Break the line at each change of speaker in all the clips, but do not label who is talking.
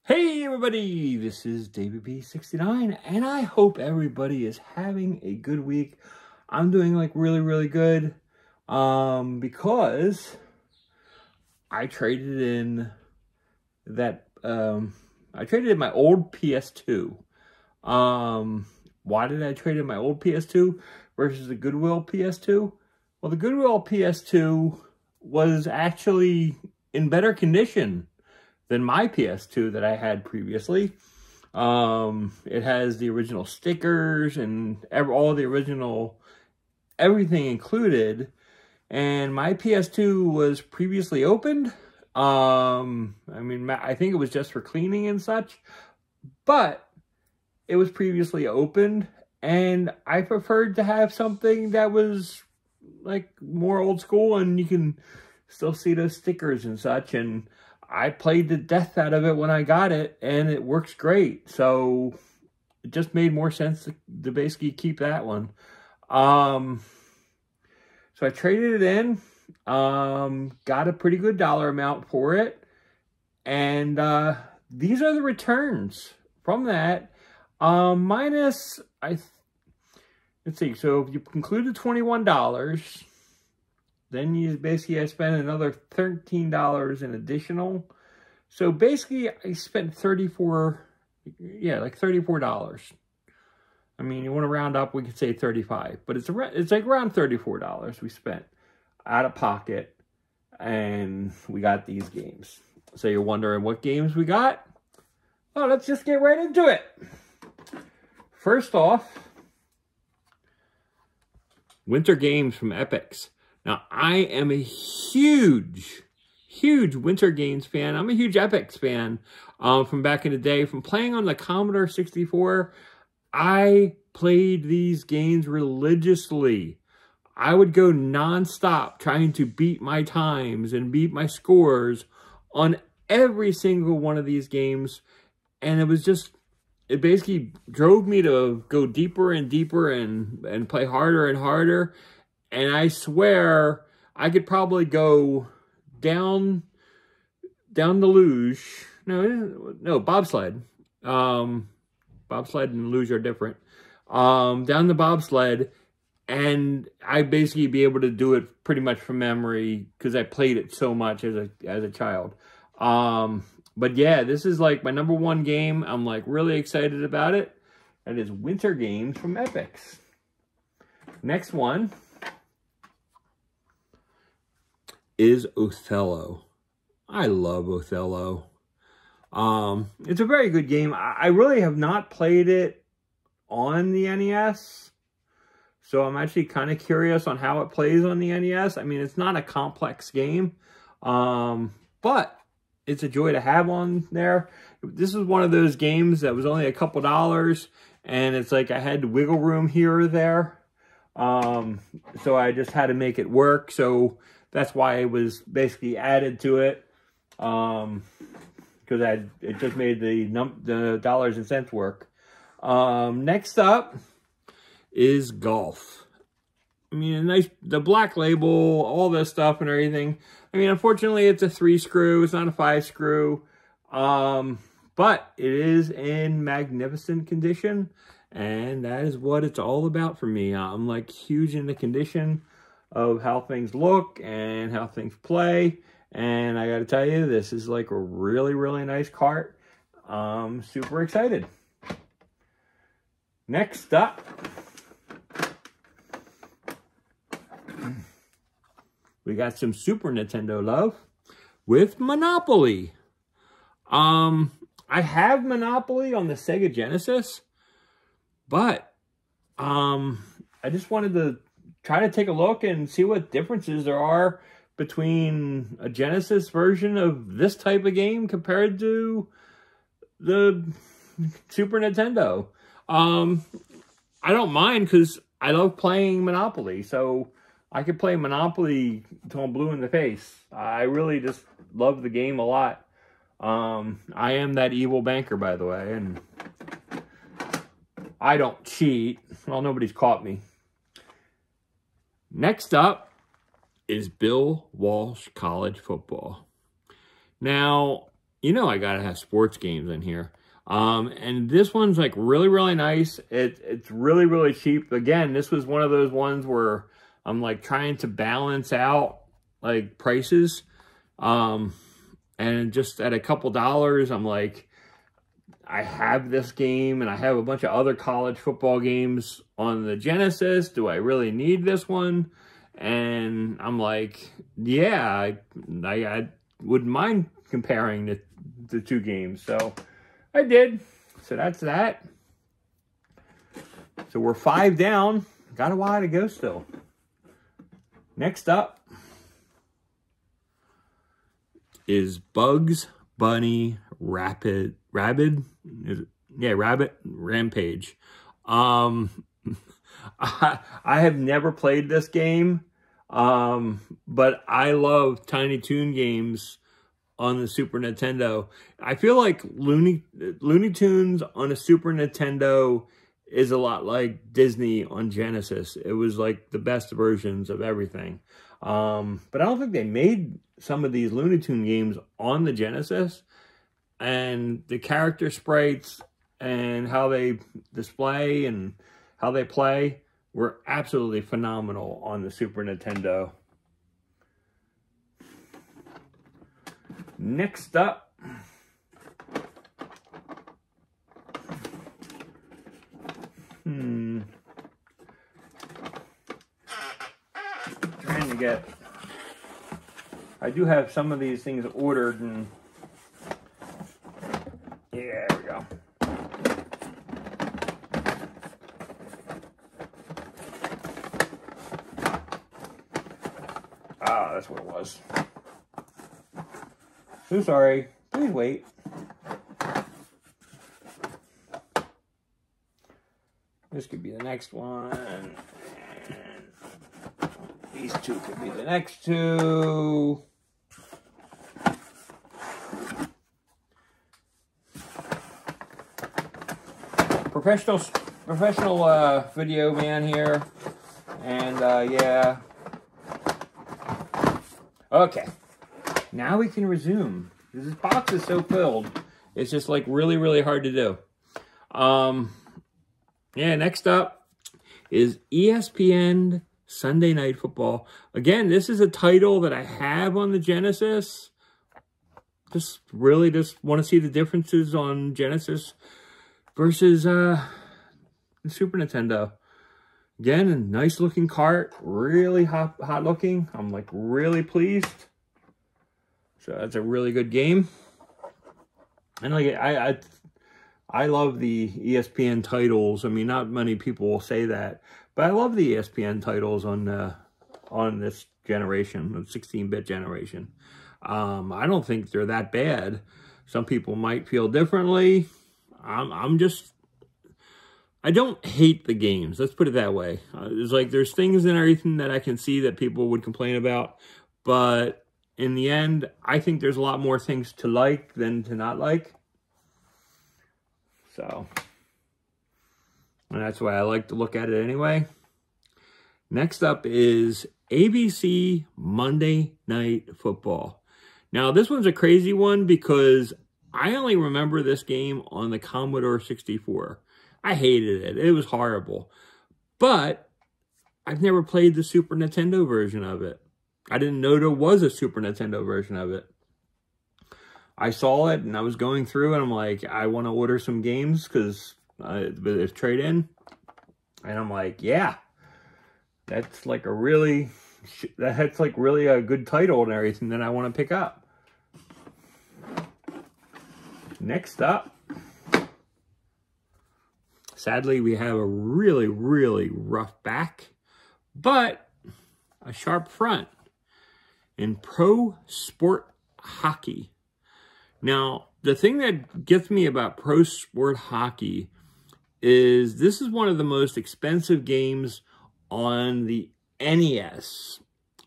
Hey everybody, this is David B69 and I hope everybody is having a good week. I'm doing like really good because I traded in that I traded in my old PS2. Why did I trade in my old PS2 versus the Goodwill PS2? Well, the Goodwill PS2 was actually in better condition than my PS2 that I had previously. It has the original stickers and all the original, everything included. And my PS2 was previously opened. I think it was just for cleaning and such, but it was previously opened and I preferred to have something that was like more old school and you can still see those stickers and such. And I played the death out of it when I got it, and it works great. So it just made more sense to basically keep that one. So I traded it in, got a pretty good dollar amount for it. And these are the returns from that. Minus, let's see, so if you include the $21, then you basically spend another $13 in additional. So basically I spent $34. I mean, you want to round up, we could say 35, but it's like around $34 we spent out of pocket, and we got these games. So you're wondering what games we got? Well, let's just get right into it. First off, Winter Games from Epix. Now, I am a huge Winter Games fan. I'm a huge Epix fan from back in the day. From playing on the Commodore 64, I played these games religiously. I would go nonstop trying to beat my times and beat my scores on every single one of these games. And it basically drove me to go deeper and deeper and play harder and harder. And I swear I could probably go down the luge. No, bobsled. Bobsled and luge are different. Down the bobsled, and I'd basically be able to do it pretty much from memory because I played it so much as a child. But yeah, this is like my #1 game. I'm like really excited about it. That is Winter Games from Epix. Next one is Othello. I love Othello. It's a very good game. I really have not played it on the NES, so I'm actually kind of curious on how it plays on the NES. I mean, it's not a complex game, but it's a joy to have on there. This is one of those games that was only a couple dollars, and it's like I had wiggle room here or there, so I just had to make it work. So that's why it was basically added to it, because it just made the dollars and cents work. Next up is Golf. I mean, the black label, all this stuff and everything. I mean, unfortunately, it's a 3-screw. It's not a 5-screw. But it is in magnificent condition, and that is what it's all about for me. I'm like huge in the condition of how things look and how things play. And I gotta tell you, this is like a really nice cart. Super excited. Next up, we got some Super Nintendo love with Monopoly. I have Monopoly on the Sega Genesis, but I just wanted to try to take a look and see what differences there are between a Genesis version of this type of game compared to the Super Nintendo. I don't mind because I love playing Monopoly, so I could play Monopoly until I'm blue in the face. I really just love the game a lot. I am that evil banker, by the way, and I don't cheat. Well, nobody's caught me. Next up is Bill Walsh College Football. Now, you know I gotta have sports games in here. And this one's like really, really nice. It's really, really cheap. Again, this was one of those ones where I'm like trying to balance out like prices. And just at a couple dollars, I'm like, I have this game and I have a bunch of other college football games on the Genesis. Do I really need this one? And I'm like, yeah, I wouldn't mind comparing the two games. So I did. So that's that. So we're 5 down. Got a while to go still. Next up is Bugs Bunny Rabbit Rampage. I have never played this game, but I love Tiny Toon games on the Super Nintendo. I feel like Looney Tunes on a Super Nintendo is a lot like Disney on Genesis. It was like the best versions of everything. But I don't think they made some of these Looney Tune games on the Genesis. And the character sprites and how they display and how they play were absolutely phenomenal on the Super Nintendo. Next up, trying to get, I do have some of these things ordered, and yeah, there we go. Ah, that's what it was. So sorry. Please wait. This could be the next one. And these two could be the next two. Professional video man here. And yeah. Okay. Now we can resume. This box is so filled. It's just like really, really hard to do. Yeah, next up is ESPN Sunday Night Football. Again, this is a title that I have on the Genesis. Just really just want to see the differences on Genesis versus the Super Nintendo. Again, a nice looking cart. Really hot looking. I'm like really pleased. So that's a really good game. And like I love the ESPN titles. I mean, not many people will say that, but I love the ESPN titles on this generation, the 16-bit generation. I don't think they're that bad. Some people might feel differently. I don't hate the games. Let's put it that way. There's things and everything that I can see that people would complain about, but in the end, I think there's a lot more things to like than to not like. So, and that's why I like to look at it anyway. Next up is ABC Monday Night Football. Now, this one's a crazy one because I only remember this game on the Commodore 64. I hated it. It was horrible. But I've never played the Super Nintendo version of it. I didn't know there was a Super Nintendo version of it. I saw it and I was going through and I'm like, I want to order some games because it's trade-in. And I'm like, yeah, that's like really a good title and everything that I want to pick up. Next up, sadly, we have a really, really rough back, but a sharp front in Pro Sport Hockey. Now, the thing that gets me about Pro Sport Hockey is this is one of the most expensive games on the NES.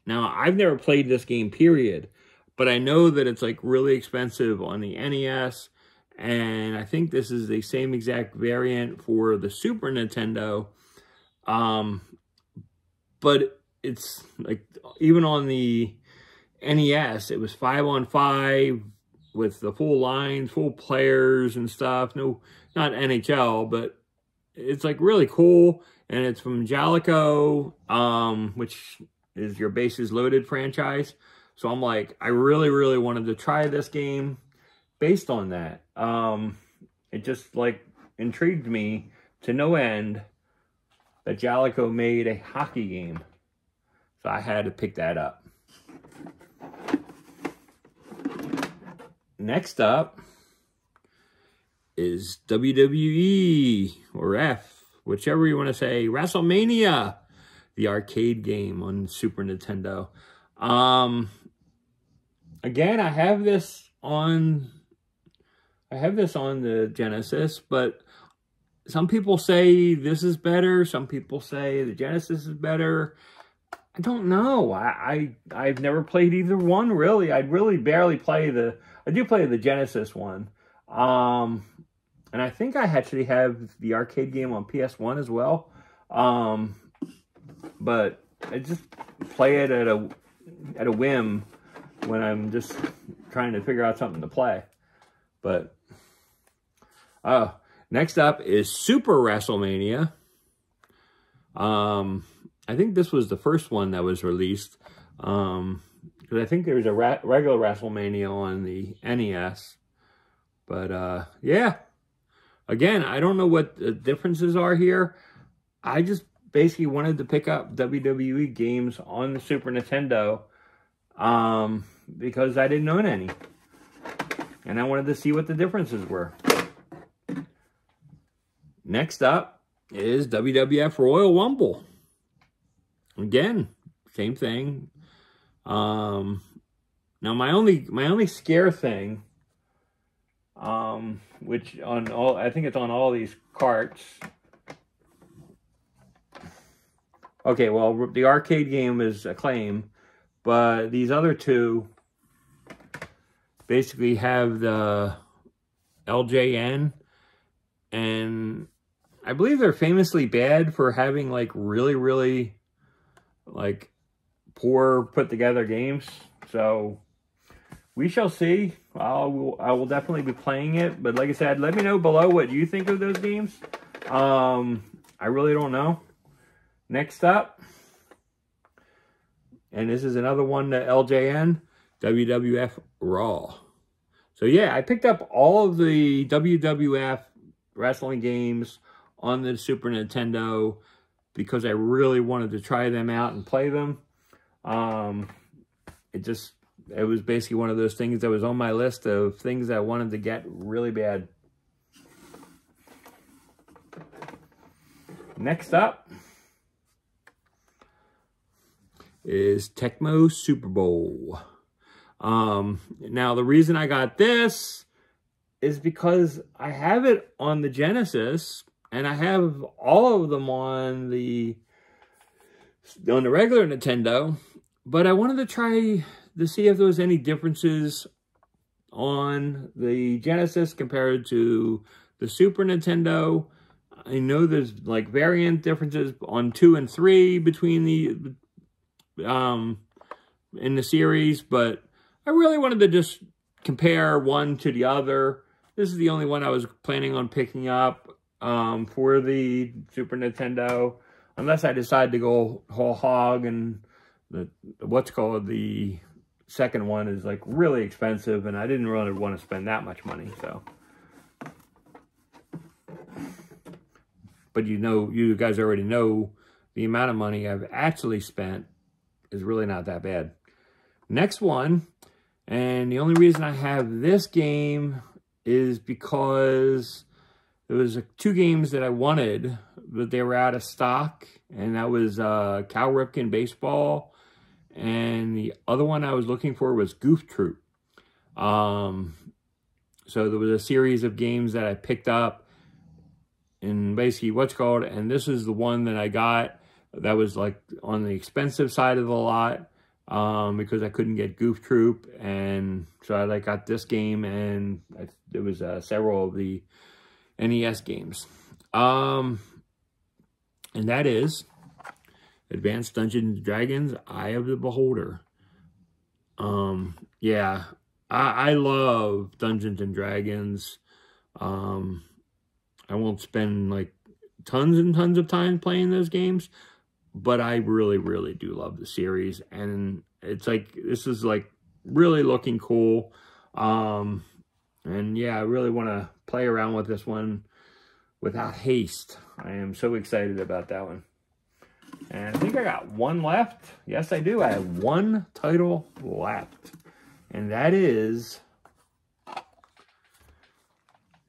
Now, I've never played this game, period, but I know that it's like really expensive on the NES, and I think this is the same exact variant for the Super Nintendo. But it's like, even on the NES, it was 5-on-5 with the full lines, full players and stuff. No, not NHL, but it's like really cool. And it's from Jalico, which is your Bases Loaded franchise. So I'm like, I really, really wanted to try this game based on that. It just like intrigued me to no end that Jalico made a hockey game. So I had to pick that up. Next up is WWE, or F, whichever you want to say, WrestleMania, the arcade game on Super Nintendo. Again, I have this on the Genesis, but some people say this is better. Some people say the Genesis is better. I don't know. I've never played either one, really. I'd really barely play I do play the Genesis one. And I think I actually have the arcade game on PS1 as well. But I just play it at a whim when I'm just trying to figure out something to play. But next up is Super WrestleMania. I think this was the first one that was released. Because I think there was a regular WrestleMania on the NES. But yeah. Again, I don't know what the differences are here. I just basically wanted to pick up WWE games on the Super Nintendo because I didn't own any. And I wanted to see what the differences were. Next up is WWF Royal Rumble. Again, same thing. Now my only scare thing, which on all, I think it's on all these carts. Okay, well, the arcade game is Acclaim, but these other two basically have the LJN, and I believe they're famously bad for having like really, really like poor put together games. So we shall see. I will definitely be playing it, but like I said, let me know below what you think of those games. I really don't know. Next up, and this is another one to LJN, WWF Raw. So yeah, I picked up all of the WWF wrestling games on the Super Nintendo because I really wanted to try them out and play them. It was basically one of those things that was on my list of things that I wanted to get really bad. Next up is Tecmo Super Bowl. Now, the reason I got this is because I have it on the Genesis, and I have all of them on the regular Nintendo, but I wanted to try to see if there was any differences on the Genesis compared to the Super Nintendo. I know there's like variant differences on 2 and 3 between the in the series, but I really wanted to just compare one to the other. This is the only one I was planning on picking up for the Super Nintendo, unless I decide to go whole hog, and what's called the second one is like really expensive, and I didn't really want to spend that much money. So, but you guys already know the amount of money I've actually spent is really not that bad. Next one, and the only reason I have this game is because there was 2 games that I wanted, but they were out of stock, and that was Cal Ripken Baseball, and the other one I was looking for was Goof Troop. So there was a series of games that I picked up, and basically and this is the one that I got that was like on the expensive side of the lot, because I couldn't get Goof Troop, and so I got this game, and there was several of the NES games. And that is Advanced Dungeons & Dragons, Eye of the Beholder. Yeah, I love Dungeons and Dragons. I won't spend like tons and tons of time playing those games, but I really, really do love the series. And it's like, this is like really looking cool. And yeah, I really want to play around with this one without haste. I am so excited about that one. And I think I got one left. Yes, I do. I have one title left. And that is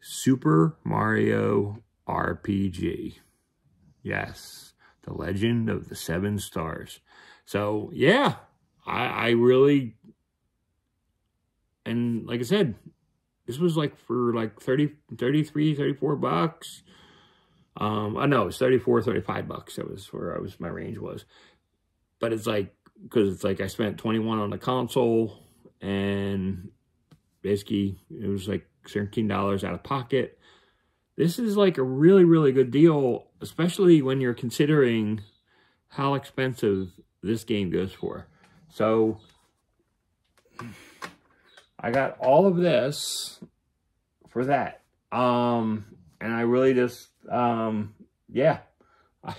Super Mario RPG. Yes, The Legend of the Seven Stars. So, yeah, I really, and like I said, this was like for like 33, 34 bucks. I know it's 34, 35 bucks. That was where my range was. But it's like, because it's like I spent 21 on the console, and basically it was like $13 out of pocket. This is like a really, really good deal, especially when you're considering how expensive this game goes for. So I got all of this for that. And I really just, yeah, I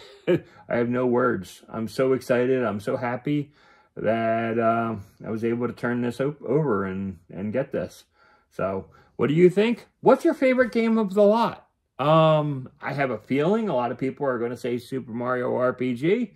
have no words. I'm so excited. I'm so happy that I was able to turn this over and get this. So what do you think? What's your favorite game of the lot? I have a feeling a lot of people are going to say Super Mario RPG,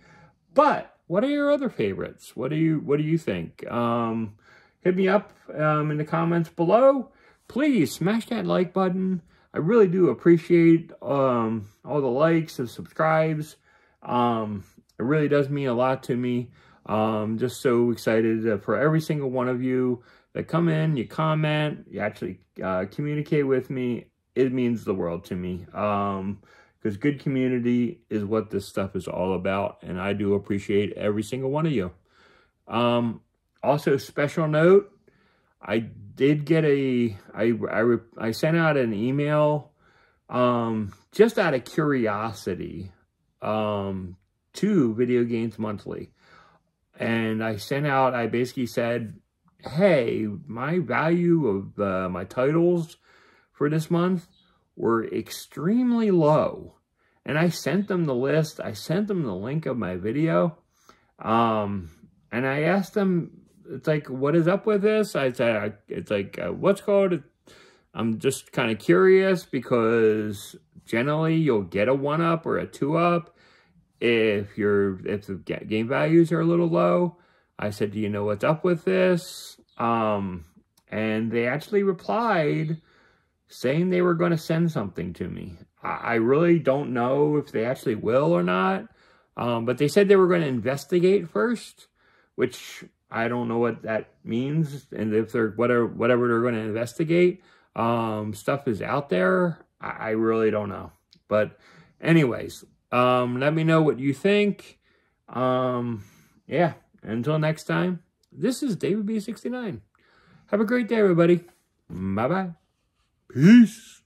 but what are your other favorites? What do you think? Hit me up in the comments below. Please smash that like button. I really do appreciate all the likes and subscribes. It really does mean a lot to me. Just so excited for every single one of you that come in, you comment, you actually communicate with me. It means the world to me. Because good community is what this stuff is all about. And I do appreciate every single one of you. Also, special note, I did get I sent out an email just out of curiosity to Video Games Monthly. And I basically said, hey, my value of my titles for this month were extremely low. And I sent them the list. I sent them the link of my video. And I asked them, it's like, what is up with this? I said, it's like, what's called? I'm just kind of curious because generally you'll get a 1-up or a 2-up if the game values are a little low. I said, do you know what's up with this? And they actually replied saying they were going to send something to me. I really don't know if they actually will or not. But they said they were going to investigate first, which I don't know what that means. And if they're whatever they're going to investigate, stuff is out there. I really don't know. But anyways, let me know what you think. Yeah, until next time, this is David B69. Have a great day, everybody. Bye-bye. Peace.